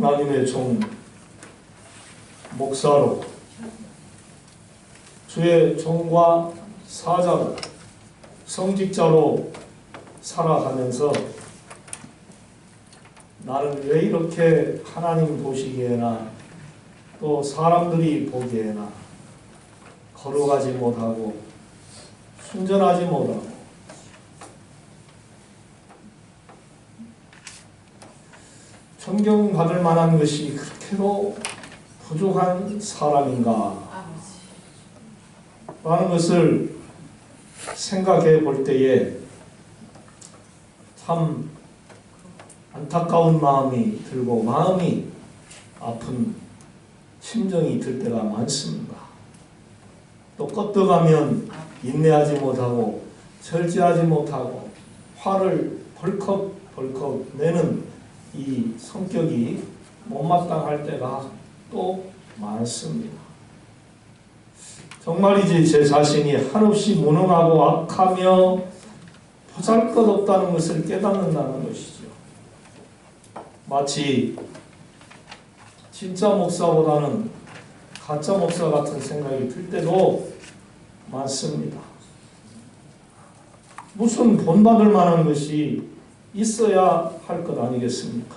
하나님의 종 목사로 주의 종과 사자로 성직자로 살아가면서 나는 왜 이렇게 하나님 보시기에나 또 사람들이 보기에나 거룩하지 못하고 순전하지 못하고 존경받을 만한 것이 그렇게도 부족한 사람인가 라는 것을 생각해 볼 때에 참 안타까운 마음이 들고 마음이 아픈 심정이 들 때가 많습니다. 또 껐떡하면 인내하지 못하고 절제하지 못하고 화를 벌컥벌컥 내는 이 성격이 못마땅할 때가 또 많습니다. 정말이지 제 자신이 한없이 무능하고 악하며 보잘것없다는 것을 깨닫는다는 것이죠. 마치 진짜 목사보다는 가짜 목사 같은 생각이 들 때도 많습니다. 무슨 본받을 만한 것이 있어야 할 것 아니겠습니까?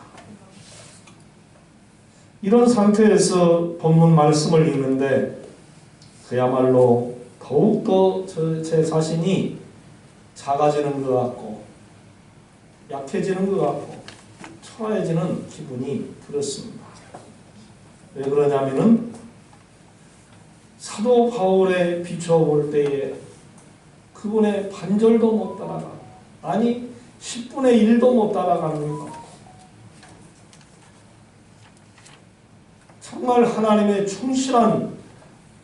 이런 상태에서 본문 말씀을 읽는데 그야말로 더욱더 제 자신이 작아지는 것 같고 약해지는 것 같고 초라해지는 기분이 들었습니다. 왜 그러냐면은 사도 바울에 비춰볼 때에 그분의 반절도 못 따라가고 아니 10분의 1도 못 따라가는 것 같고 정말 하나님의 충실한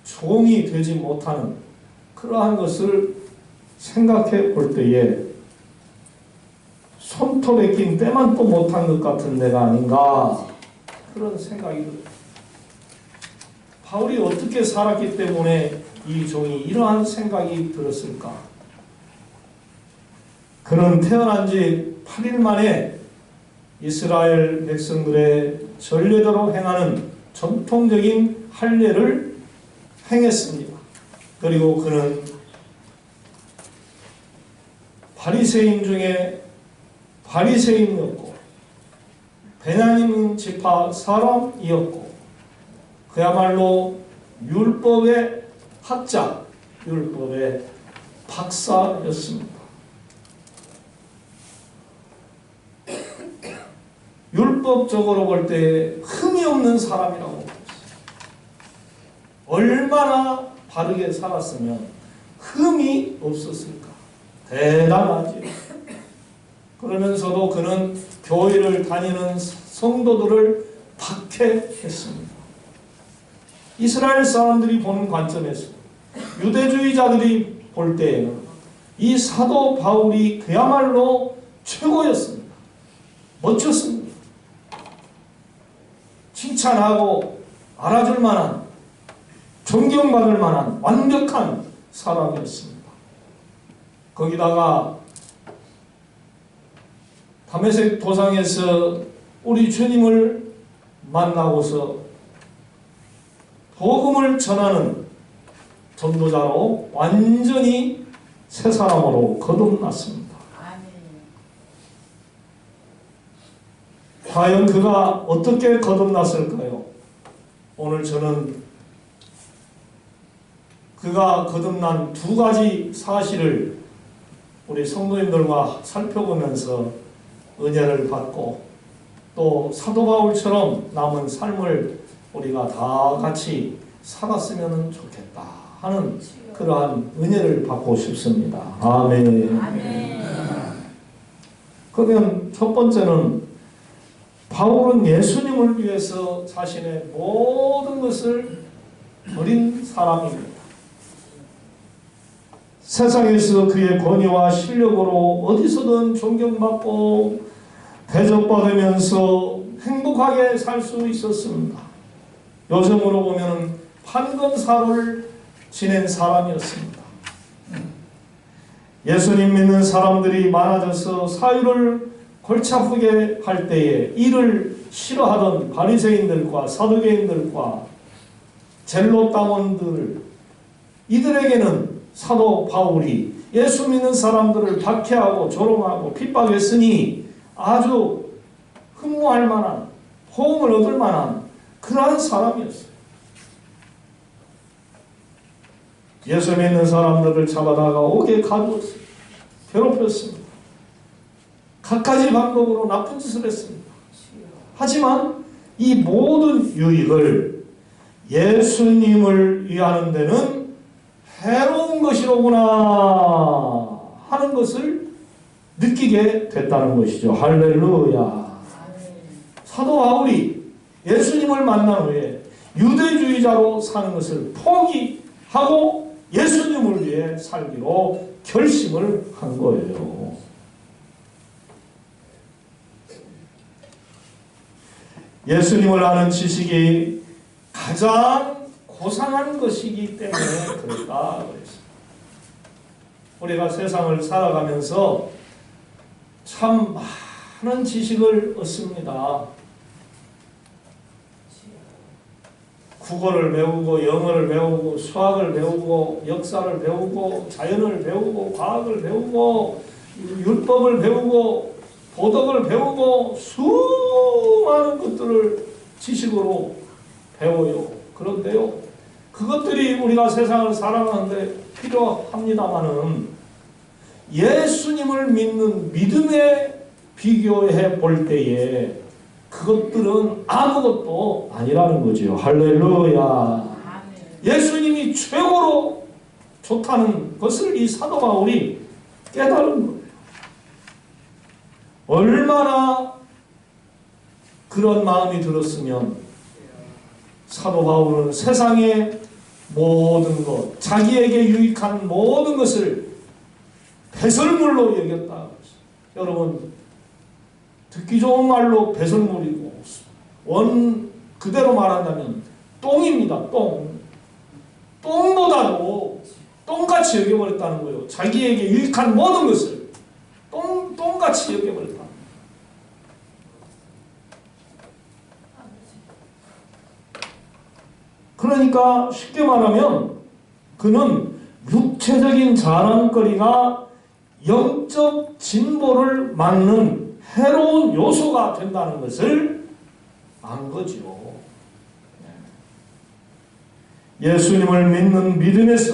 종이 되지 못하는 그러한 것을 생각해 볼 때에 손톱에 낀 때만 또 못한 것 같은 내가 아닌가 그런 생각이 들어요. 바울이 어떻게 살았기 때문에 이 종이 이러한 생각이 들었을까? 그는 태어난 지 8일 만에 이스라엘 백성들의 전례대로 행하는 전통적인 할례를 행했습니다. 그리고 그는 바리새인 중에 바리새인이었고 베냐민 지파 사람이었고 그야말로 율법의 학자, 율법의 박사였습니다. 율법적으로 볼 때 흠이 없는 사람이라고 볼 수 있어요. 얼마나 바르게 살았으면 흠이 없었을까? 대단하지. 그러면서도 그는 교회를 다니는 성도들을 박해했습니다. 이스라엘 사람들이 보는 관점에서 유대주의자들이 볼 때에는 이 사도 바울이 그야말로 최고였습니다. 멋졌습니다. 칭찬하고 알아줄 만한 존경받을 만한 완벽한 사람이었습니다. 거기다가 다메섹 도상에서 우리 주님을 만나고서 복음을 전하는 전도자로 완전히 새 사람으로 거듭났습니다. 과연 그가 어떻게 거듭났을까요? 오늘 저는 그가 거듭난 두 가지 사실을 우리 성도님들과 살펴보면서 은혜를 받고 또 사도 바울처럼 남은 삶을 우리가 다 같이 살았으면 좋겠다 하는 그러한 은혜를 받고 싶습니다. 아멘. 아멘. 그러면 첫 번째는 바울은 예수님을 위해서 자신의 모든 것을 버린 사람입니다. 세상에서 그의 권위와 실력으로 어디서든 존경받고 대접받으면서 행복하게 살 수 있었습니다. 요즘으로 보면 판건사를 지낸 사람이었습니다. 예수님 믿는 사람들이 많아져서 사유를 골치 아프게 할 때에 이를 싫어하던 바리새인들과 사두개인들과 젤로따몬들, 이들에게는 사도 바울이 예수 믿는 사람들을 박해하고 조롱하고 핍박했으니 아주 흠모할 만한, 호응을 얻을 만한 그러한 사람이었어요. 예수 믿는 사람들을 잡아다가 옥에 가두었어요. 괴롭혔습니다. 갖가지 방법으로 나쁜 짓을 했습니다. 하지만 이 모든 유익을 예수님을 위하는 데는 해로운 것이로구나 하는 것을 느끼게 됐다는 것이죠. 할렐루야. 사도 바울이 예수님을 만난 후에 유대주의자로 사는 것을 포기하고 예수님을 위해 살기로 결심을 한 거예요. 예수님을 아는 지식이 가장 고상한 것이기 때문에 그랬다 그랬습니다. 우리가 세상을 살아가면서 참 많은 지식을 얻습니다. 국어를 배우고 영어를 배우고 수학을 배우고 역사를 배우고 자연을 배우고 과학을 배우고 율법을 배우고 도덕을 배우고 수많은 것들을 지식으로 배워요. 그런데요, 그것들이 우리가 세상을 살아가는데 필요합니다마는 예수님을 믿는 믿음에 비교해 볼 때에 그것들은 아무것도 아니라는 거죠. 할렐루야. 예수님이 최고로 좋다는 것을 이 사도 바울이 깨달은 거예요. 얼마나 그런 마음이 들었으면 사도 바울은 세상의 모든 것, 자기에게 유익한 모든 것을 배설물로 여겼다. 여러분, 듣기 좋은 말로 배설물이고 원 그대로 말한다면 똥입니다. 똥보다도 똥같이 여겨버렸다는 거예요. 자기에게 유익한 모든 것을 똥같이 여겨버렸다. 그러니까 쉽게 말하면 그는 육체적인 자랑거리가 영적 진보를 막는 해로운 요소가 된다는 것을 안 거죠. 예수님을 믿는 믿음에서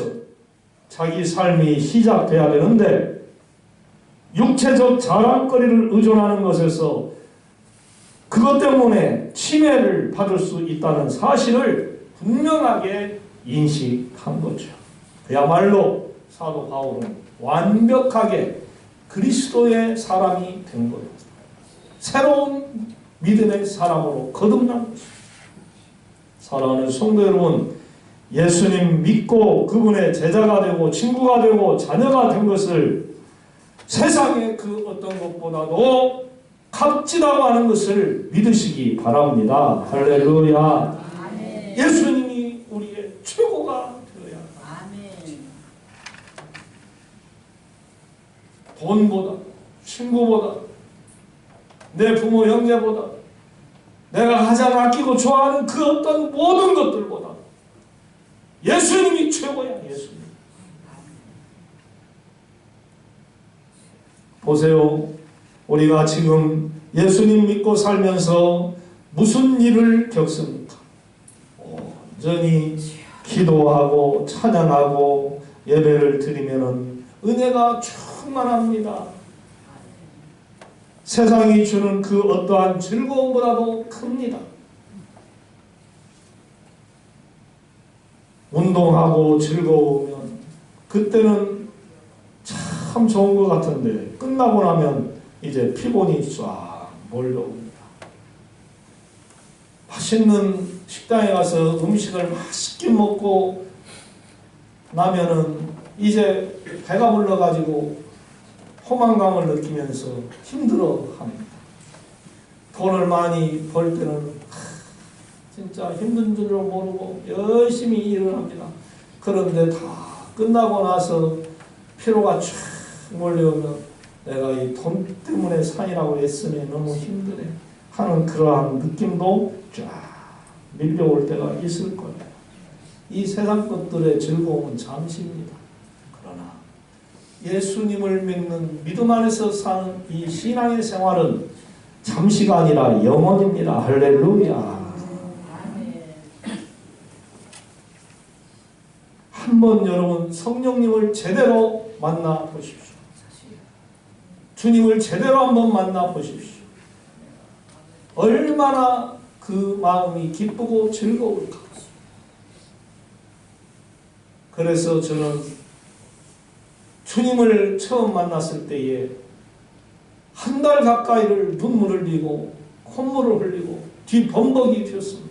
자기 삶이 시작돼야 되는데 육체적 자랑거리를 의존하는 것에서 그것 때문에 침해를 받을 수 있다는 사실을 분명하게 인식한 거죠. 그야말로 사도 바울은 완벽하게 그리스도의 사람이 된 거예요. 새로운 믿음의 사람으로 거듭난 것입니다. 사랑하는 성도 여러분, 예수님 믿고 그분의 제자가 되고 친구가 되고 자녀가 된 것을 세상의 그 어떤 것보다도 값지다고 하는 것을 믿으시기 바랍니다. 할렐루야. 아멘. 예수님이 우리의 최고가 되어야 합니다. 돈보다, 친구보다, 내 부모 형제보다, 내가 가장 아끼고 좋아하는 그 어떤 모든 것들보다 예수님이 최고야. 예수님. 보세요. 우리가 지금 예수님 믿고 살면서 무슨 일을 겪습니까? 온전히 기도하고 찬양하고 예배를 드리면 은혜가 충만합니다. 세상이 주는 그 어떠한 즐거움보다도 큽니다. 운동하고 즐거우면 그때는 참 좋은 것 같은데 끝나고 나면 이제 피곤이 쫙 몰려옵니다. 맛있는 식당에 가서 음식을 맛있게 먹고 나면은 이제 배가 불러가지고 포만감을 느끼면서 힘들어합니다. 돈을 많이 벌 때는 진짜 힘든 줄로 모르고 열심히 일을 합니다. 그런데 다 끝나고 나서 피로가 쫙 몰려오면 내가 이 돈 때문에 산이라고 애쓰니 너무 힘드네 하는 그러한 느낌도 쫙 밀려올 때가 있을 거예요. 이 세상 것들의 즐거움은 잠시입니다. 그러나 예수님을 믿는 믿음 안에서 사는 이 신앙의 생활은 잠시가 아니라 영원입니다. 할렐루야. 한번 여러분 성령님을 제대로 만나 보십시오. 주님을 제대로 한번 만나 보십시오. 얼마나 그 마음이 기쁘고 즐거울까. 그래서 저는 주님을 처음 만났을 때에 한 달 가까이를 눈물을 흘리고 콧물을 흘리고 뒤범벅이 튀었습니다.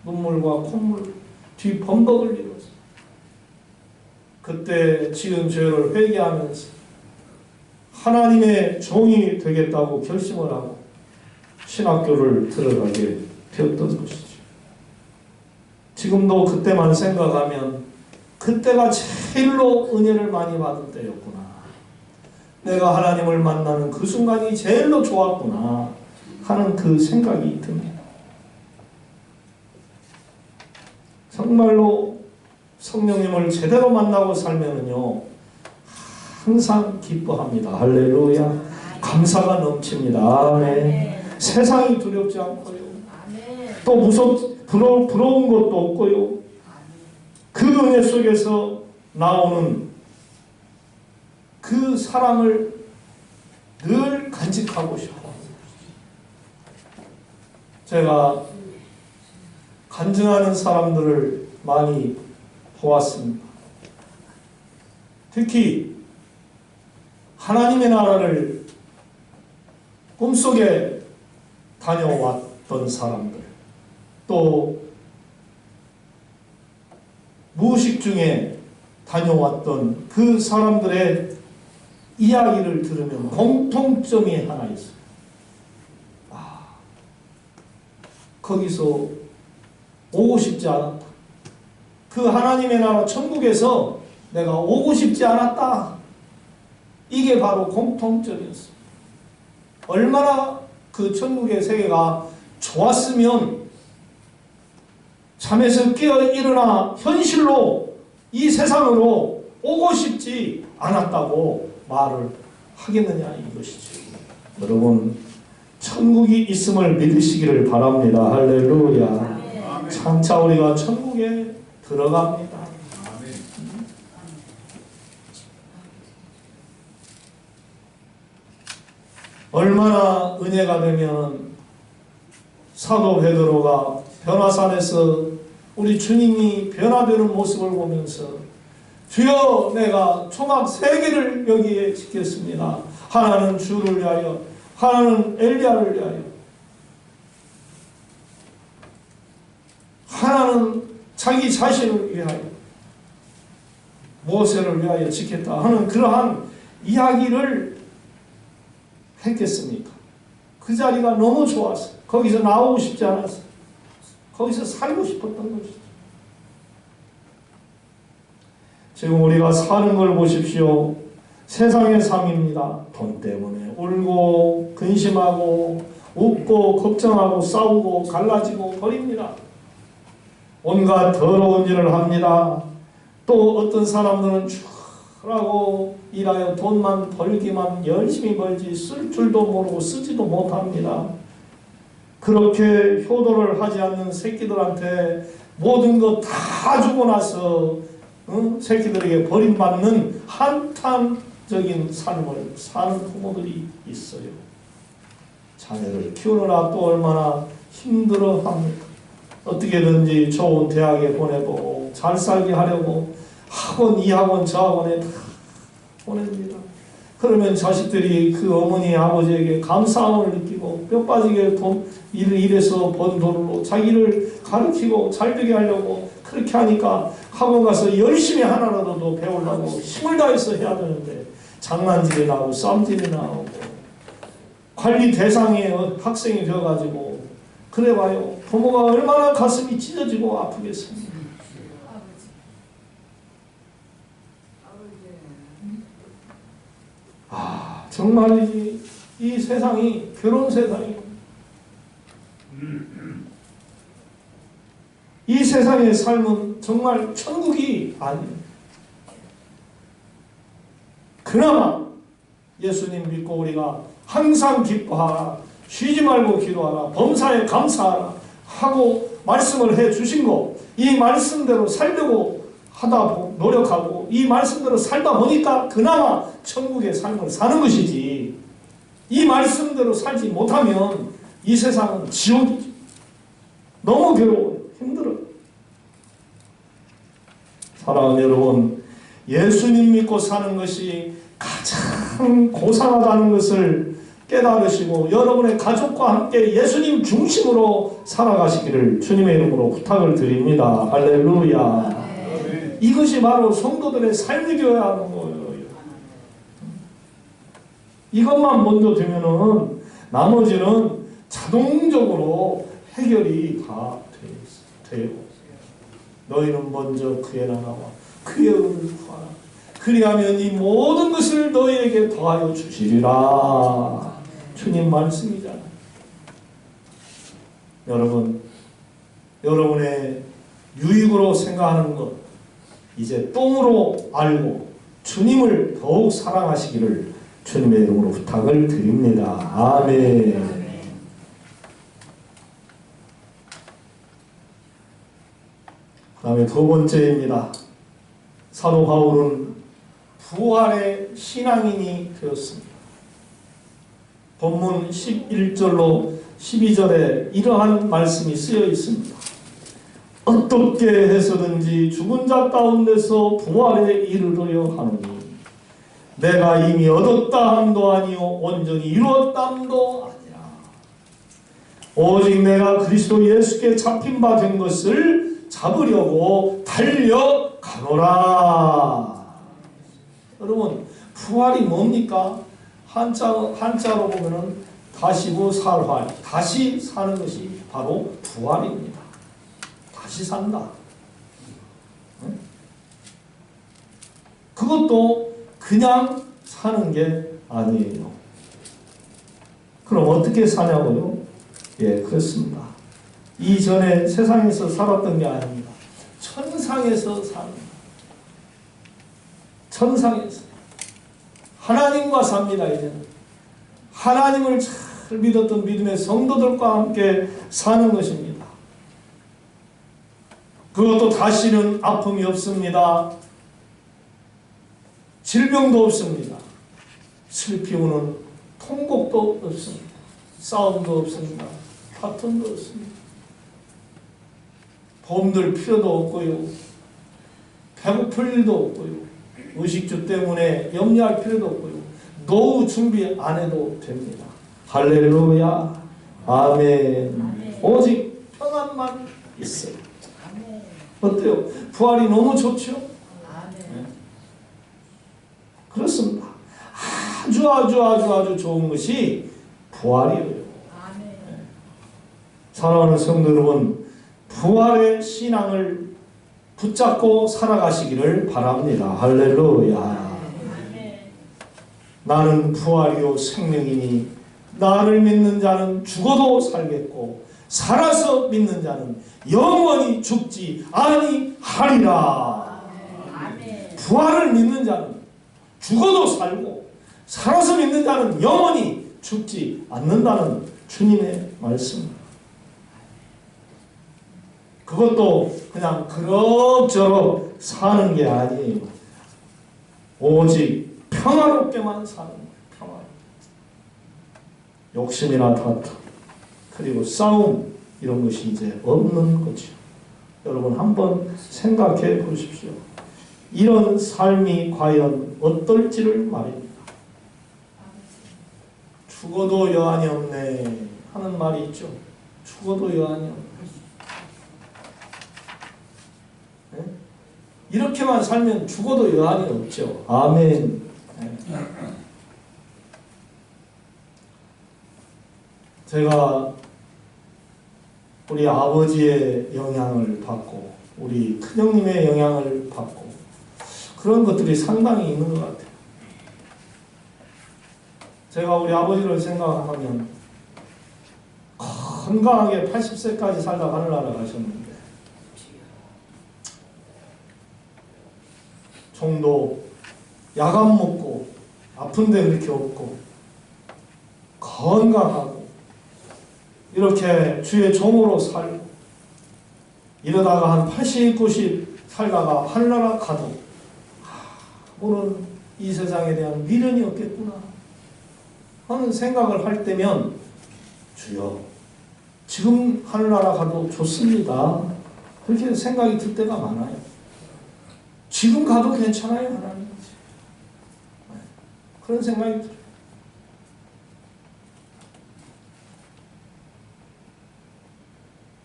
눈물과 콧물, 뒤범벅을 흘렸어요. 그때 지은 죄를 회개하면서 하나님의 종이 되겠다고 결심을 하고 신학교를 들어가게 되었던 것이죠. 지금도 그때만 생각하면 그때가 제일로 은혜를 많이 받은 때였구나. 내가 하나님을 만나는 그 순간이 제일로 좋았구나 하는 그 생각이 듭니다. 정말로 성령님을 제대로 만나고 살면은요 항상 기뻐합니다. 할렐루야. 감사가 넘칩니다. 아멘. 세상이 두렵지 않고요. 또 부러운 것도 없고요. 그 은혜 속에서 나오는 그 사랑을 늘 간직하고 싶어요. 제가 간증하는 사람들을 많이 보았습니다. 특히 하나님의 나라를 꿈속에 다녀왔던 사람들, 또 무의식 중에 다녀왔던 그 사람들의 이야기를 들으면 공통점이 하나 있어요. 거기서 오고 싶지 않았다. 그 하나님의 나라 천국에서 내가 오고 싶지 않았다. 이게 바로 공통점이었어요. 얼마나 그 천국의 세계가 좋았으면 잠에서 깨어 일어나 현실로 이 세상으로 오고 싶지 않았다고 말을 하겠느냐 이것이죠. 여러분 천국이 있음을 믿으시기를 바랍니다. 할렐루야. 장차 우리가 천국에 들어갑니다. 얼마나 은혜가 되면 사도 베드로가 변화산에서 우리 주님이 변화되는 모습을 보면서 주여 내가 초막 3개를 여기에 지켰습니다. 하나는 주를 위하여, 하나는 엘리야를 위하여, 하나는 자기 자신을 위하여, 모세를 위하여 지켰다 하는 그러한 이야기를 했겠습니까? 그 자리가 너무 좋았어요. 거기서 나오고 싶지 않았어요. 거기서 살고 싶었던 것이죠. 지금 우리가 사는 걸 보십시오. 세상의 삶입니다. 돈 때문에 울고 근심하고 웃고 걱정하고 싸우고 갈라지고 버립니다. 온갖 더러운 일을 합니다. 또 어떤 사람들은 하고 일하여 돈만 벌기만 열심히 벌지 쓸 줄도 모르고 쓰지도 못합니다. 그렇게 효도를 하지 않는 새끼들한테 모든 것 다 주고 나서 새끼들에게 버림받는 한탄적인 삶을 사는 부모들이 있어요. 자녀를 키우느라 또 얼마나 힘들어합니까? 어떻게든지 좋은 대학에 보내고 잘 살게 하려고 학원, 이 학원, 저 학원에 다 보냅니다. 그러면 자식들이 그 어머니, 아버지에게 감사함을 느끼고 뼈 빠지게 일해서 번 돈으로 자기를 가르치고 잘되게 하려고 그렇게 하니까 학원 가서 열심히 하나라도 더 배우려고 힘을 다해서 해야 되는데 장난질이 나오고 쌈질이 나오고 관리 대상의 학생이 되어가지고 그래봐요. 부모가 얼마나 가슴이 찢어지고 아프겠습니까? 정말이지 이 세상이 괴로운 세상이에요. 이 세상의 삶은 정말 천국이 아니에요. 그나마 예수님 믿고 우리가 항상 기뻐하라, 쉬지 말고 기도하라, 범사에 감사하라 하고 말씀을 해 주신 거, 이 말씀대로 살려고 하다 노력하고 이 말씀대로 살다 보니까 그나마 천국의 삶을 사는 것이지, 이 말씀대로 살지 못하면 이 세상은 지옥이지. 너무 괴로워요. 힘들어요. 사랑하는 여러분, 예수님 믿고 사는 것이 가장 고상하다는 것을 깨달으시고 여러분의 가족과 함께 예수님 중심으로 살아가시기를 주님의 이름으로 부탁을 드립니다. 할렐루야. 이것이 바로 성도들의 삶이 되어야 하는 거예요. 이것만 먼저 되면은 나머지는 자동적으로 해결이 다 돼요. 너희는 먼저 그의 나라와 그의 의를 구하라. 그리하면 이 모든 것을 너희에게 더하여 주시리라. 주님 말씀이잖아요. 여러분, 여러분의 유익으로 생각하는 것 이제 똥으로 알고 주님을 더욱 사랑하시기를 주님의 이름으로 부탁을 드립니다. 아멘. 그 다음에 두 번째입니다. 사도 바울은 부활의 신앙인이 되었습니다. 본문 11절로 12절에 이러한 말씀이 쓰여 있습니다. 어떻게 해서든지 죽은 자 가운데서 부활에 이르려 하노니 내가 이미 얻었다 함도 아니요 온전히 이루었다 함도 아니라 오직 내가 그리스도 예수께 잡힌 바 된 것을 잡으려고 달려가노라. 여러분, 부활이 뭡니까? 한자로 보면은 다시고 살활, 다시 사는 것이 바로 부활입니다. 다시 산다. 그것도 그냥 사는 게 아니에요. 그럼 어떻게 사냐고요? 예, 그렇습니다. 이전에 세상에서 살았던 게 아닙니다. 천상에서 삽니다. 천상에서 하나님과 삽니다. 이제는 하나님을 잘 믿었던 믿음의 성도들과 함께 사는 것입니다. 그것도 다시는 아픔이 없습니다. 질병도 없습니다. 슬피 우는 통곡도 없습니다. 싸움도 없습니다. 다툼도 없습니다. bom들 필요도 없고요. 배고플 일도 없고요. 의식주 때문에 염려할 필요도 없고요. 노후 준비 안 해도 됩니다. 할렐루야. 아멘. 오직 평안만 있어요. 어때요? 부활이 너무 좋죠? 네. 그렇습니다. 아주 좋은 것이 부활이에요. 네. 사랑하는 성도 여러분, 부활의 신앙을 붙잡고 살아가시기를 바랍니다. 할렐루야. 나는 부활이요 생명이니 나를 믿는 자는 죽어도 살겠고 살아서 믿는 자는 영원히 죽지 아니하리라. 부활을 믿는 자는 죽어도 살고 살아서 믿는 자는 영원히 죽지 않는다는 주님의 말씀. 그것도 그냥 그럭저럭 사는 게 아니에요. 오직 평화롭게만 사는 거예요. 평화. 욕심이나 다툼 그리고 싸움 이런 것이 이제 없는 거죠. 여러분 한번 생각해 보십시오. 이런 삶이 과연 어떨지를 말입니다. 죽어도 여한이 없네 하는 말이 있죠. 죽어도 여한이 없네. 네? 이렇게만 살면 죽어도 여한이 없죠. 아멘. 네. 제가 우리 아버지의 영향을 받고 우리 큰형님의 영향을 받고 그런 것들이 상당히 있는 것 같아요. 제가 우리 아버지를 생각하면 건강하게 80세까지 살다 하늘나라 가셨는데 정도 야간 먹고 아픈데 그렇게 없고 건강하고 이렇게 주의 종으로 살고 이러다가 한 80, 90 살다가 하늘나라 가도 오늘 이 세상에 대한 미련이 없겠구나 하는 생각을 할 때면 주여 지금 하늘나라 가도 좋습니다. 그렇게 생각이 들 때가 많아요. 지금 가도 괜찮아요 하나님. 그런 생각이 들어요.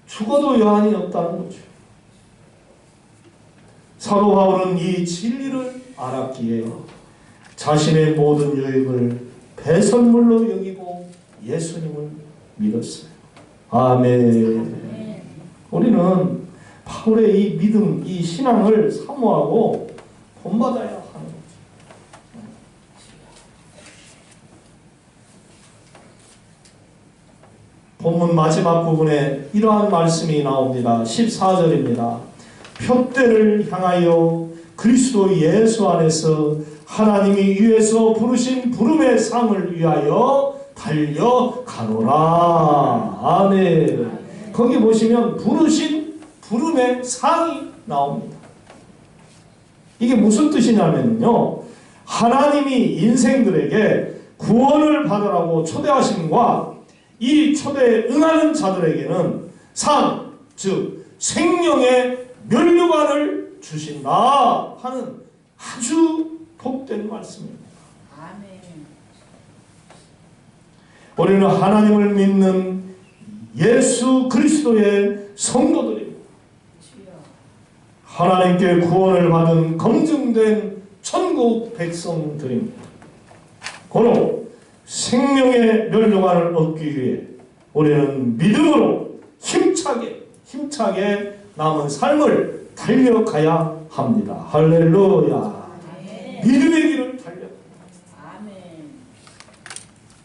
죽어도 여한이 없다는 거죠. 사도 바울은 이 진리를 알았기에 자신의 모든 유익을 배설물로 여기고 예수님을 믿었어요. 아멘. 우리는 바울의 이 믿음, 이 신앙을 사모하고 본받아야 하는 거죠. 본문 마지막 부분에 이러한 말씀이 나옵니다. 14절입니다. 표대를 향하여 그리스도 예수 안에서 하나님이 위에서 부르신 부름의 상을 위하여 달려가노라. 아멘. 거기 보시면 부르신 부름의 상이 나옵니다. 이게 무슨 뜻이냐면요, 하나님이 인생들에게 구원을 받으라고 초대하심과 이 초대에 응하는 자들에게는 상, 즉 생명의 면류관을 주신다 하는 아주 복된 말씀입니다. 아멘. 우리는 하나님을 믿는 예수 그리스도의 성도들입니다. 하나님께 구원을 받은 검증된 천국 백성들입니다. 고로 생명의 면류관을 얻기 위해 우리는 믿음으로 힘차게 남은 삶을 달려가야 합니다. 할렐루야. 아멘. 믿음의 길을 달려. 아멘.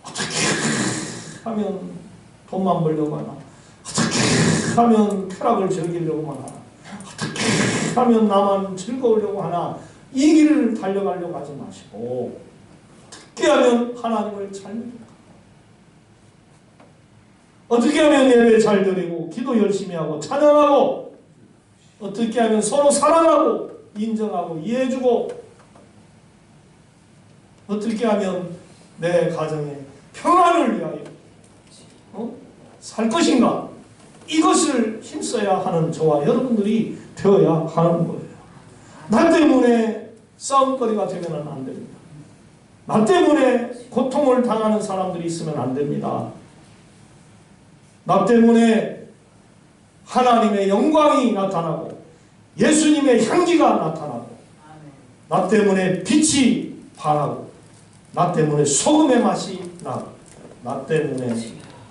어떻게 하면 돈만 벌려고 하나, 어떻게 하면 쾌락을 즐기려고 하나, 어떻게 하면 나만 즐거우려고 하나, 이 길을 달려가려고 하지 마시고 어떻게 하면 하나님을 잘 믿을까, 어떻게 하면 예배 잘 드리고 기도 열심히 하고 찬양하고, 어떻게 하면 서로 사랑하고 인정하고 이해해주고, 어떻게 하면 내 가정에 평안을 위하여 살 것인가, 이것을 힘써야 하는 저와 여러분들이 되어야 하는 거예요. 나 때문에 싸움거리가 되면 안 됩니다. 나 때문에 고통을 당하는 사람들이 있으면 안 됩니다. 나 때문에 하나님의 영광이 나타나고 예수님의 향기가 나타나고, 나 때문에 빛이 발하고, 나 때문에 소금의 맛이 나고, 나 때문에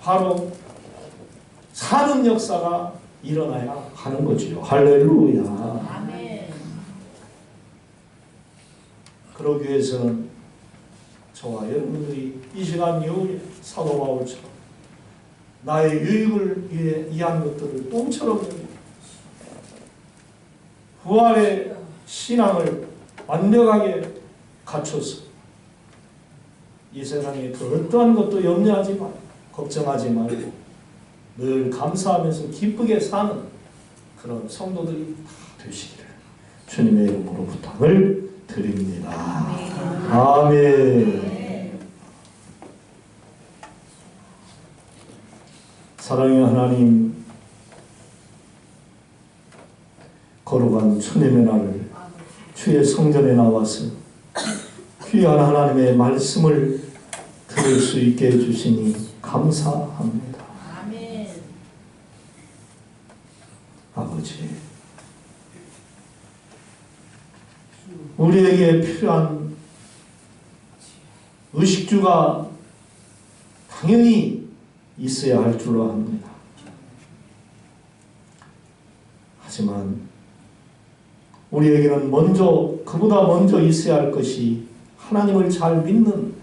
바로 사는 역사가 일어나야 하는 거지요. 할렐루야. 아멘. 그러기 위해서는 저와 여러분들이 이 시간 이후에 사도 바울처럼 나의 유익을 위해 이한 것들을 똥처럼 여기고 부활의 신앙을 완벽하게 갖춰서 이 세상에 그 어떠한 것도 염려하지 말고 걱정하지 말고 늘 감사하면서 기쁘게 사는 그런 성도들이 다 되시기를 주님의 이름으로 부탁을 드립니다. 아멘. 사랑의 하나님, 거룩한 주님의 날을 주의 성전에 나와서 귀한 하나님의 말씀을 들을 수 있게 해주시니 감사합니다. 아멘. 아버지, 우리에게 필요한 의식주가 당연히 있어야 할 줄로 압니다. 하지만 우리에게는 그보다 먼저 있어야 할 것이 하나님을 잘 믿는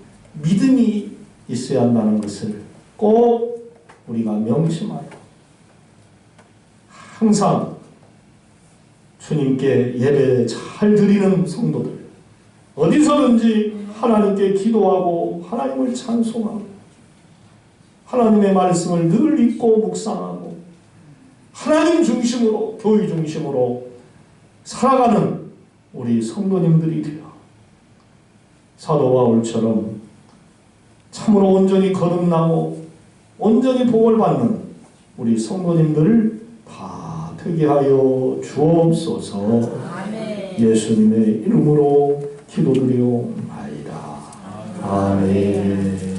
믿음이 있어야 한다는 것을 꼭 우리가 명심하여 항상 주님께 예배 잘 드리는 성도들, 어디서든지 하나님께 기도하고 하나님을 찬송하고 하나님의 말씀을 늘 읽고 묵상하고 하나님 중심으로, 교회 중심으로 살아가는 우리 성도님들이 되어 사도 바울처럼 참으로 온전히 거듭나고 온전히 복을 받는 우리 성도님들을 다 되게 하여 주옵소서. 아멘. 예수님의 이름으로 기도드리옵나이다. 아멘.